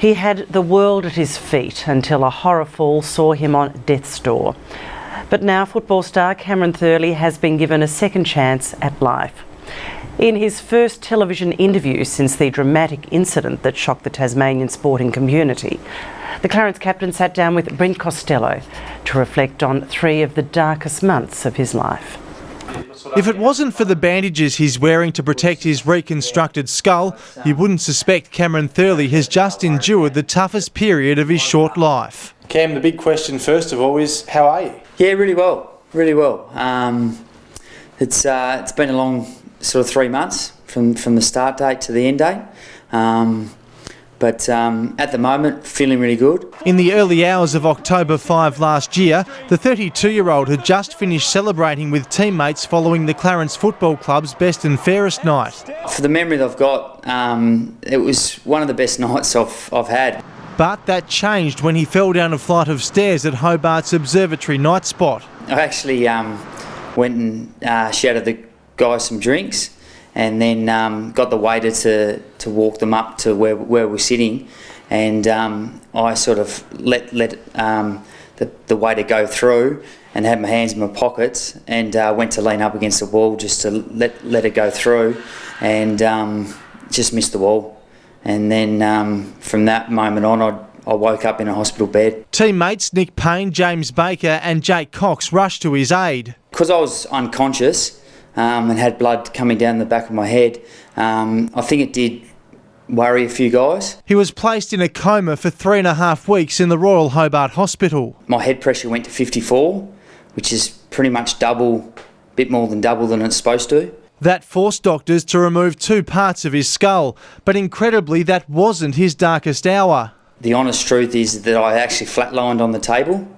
He had the world at his feet until a horror fall saw him on death's door. But now football star Cameron Thurley has been given a second chance at life. In his first television interview since the dramatic incident that shocked the Tasmanian sporting community, the Clarence captain sat down with Brent Costelloe to reflect on 3 of the darkest months of his life. If it wasn't for the bandages he's wearing to protect his reconstructed skull, you wouldn't suspect Cameron Thurley has just endured the toughest period of his short life. Cam, the big question first of all is, how are you? Yeah, really well. It's been a long sort of 3 months from the start date to the end date. But at the moment, feeling really good. In the early hours of October 5 last year, the 32-year-old had just finished celebrating with teammates following the Clarence Football Club's best and fairest night. For the memory that I've got, it was one of the best nights I've had. But that changed when he fell down a flight of stairs at Hobart's observatory night spot. I actually went and shouted the guys some drinks, and then got the waiter to walk them up to where we're sitting, and I sort of let the waiter go through and had my hands in my pockets, and went to lean up against the wall just to let it go through, and just missed the wall. And then from that moment on, I woke up in a hospital bed. Teammates Nick Payne, James Baker and Jake Cox rushed to his aid. Because I was unconscious and had blood coming down the back of my head, I think it did worry a few guys. He was placed in a coma for 3.5 weeks in the Royal Hobart Hospital. My head pressure went to 54, which is pretty much bit more than double than it's supposed to. That forced doctors to remove 2 parts of his skull, but incredibly that wasn't his darkest hour. The honest truth is that I actually flatlined on the table,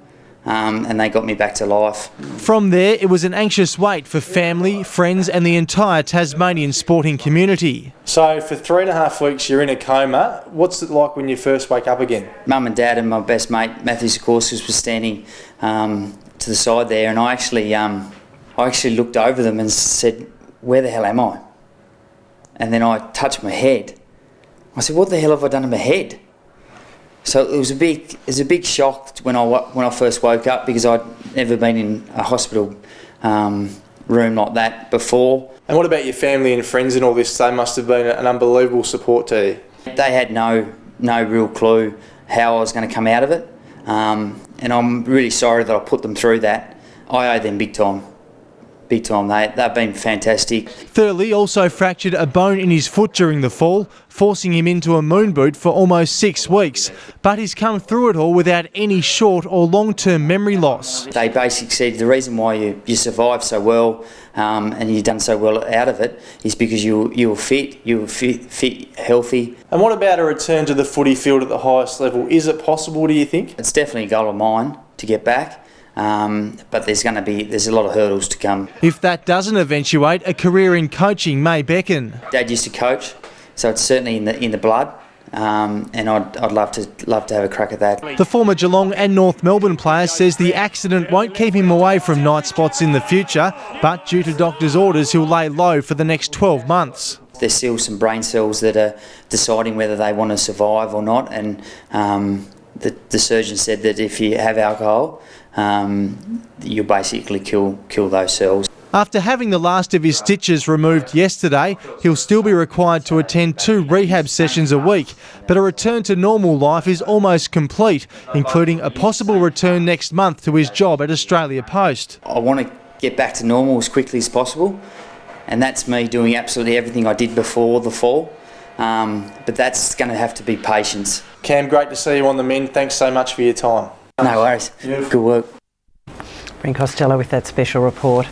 and they got me back to life. From there, it was an anxious wait for family, friends and the entire Tasmanian sporting community. So for 3.5 weeks you're in a coma. What's it like when you first wake up again? Mum and Dad and my best mate Matthew Sikorskas was standing to the side there, and I actually looked over them and said, "Where the hell am I?" And then I touched my head. I said, "What the hell have I done to my head?" So it was a big shock when I first woke up, because I'd never been in a hospital room like that before. And what about your family and friends and all this? They must have been an unbelievable support to you. They had no real clue how I was going to come out of it, and I'm really sorry that I put them through that. I owe them big time. Big time. They've been fantastic. Thurley also fractured a bone in his foot during the fall, forcing him into a moon boot for almost 6 weeks. But he's come through it all without any short or long-term memory loss. They basically said the reason why you survived so well and you've done so well out of it is because you were fit, healthy. And what about a return to the footy field at the highest level? Is it possible, do you think? It's definitely a goal of mine to get back. But there's a lot of hurdles to come. If that doesn't eventuate, a career in coaching may beckon. Dad used to coach, so it's certainly in the blood, and I'd love to have a crack at that. The former Geelong and North Melbourne player says the accident won't keep him away from night spots in the future, but due to doctors' orders, he'll lay low for the next 12 months. There's still some brain cells that are deciding whether they want to survive or not, and the surgeon said that if you have alcohol, you basically kill those cells. After having the last of his stitches removed yesterday, he'll still be required to attend 2 rehab sessions a week, but a return to normal life is almost complete, including a possible return next month to his job at Australia Post. I want to get back to normal as quickly as possible, and that's me doing absolutely everything I did before the fall, but that's going to have to be patience. Cam, great to see you on the mend. Thanks so much for your time. No worries. Good work. Brent Costelloe with that special report.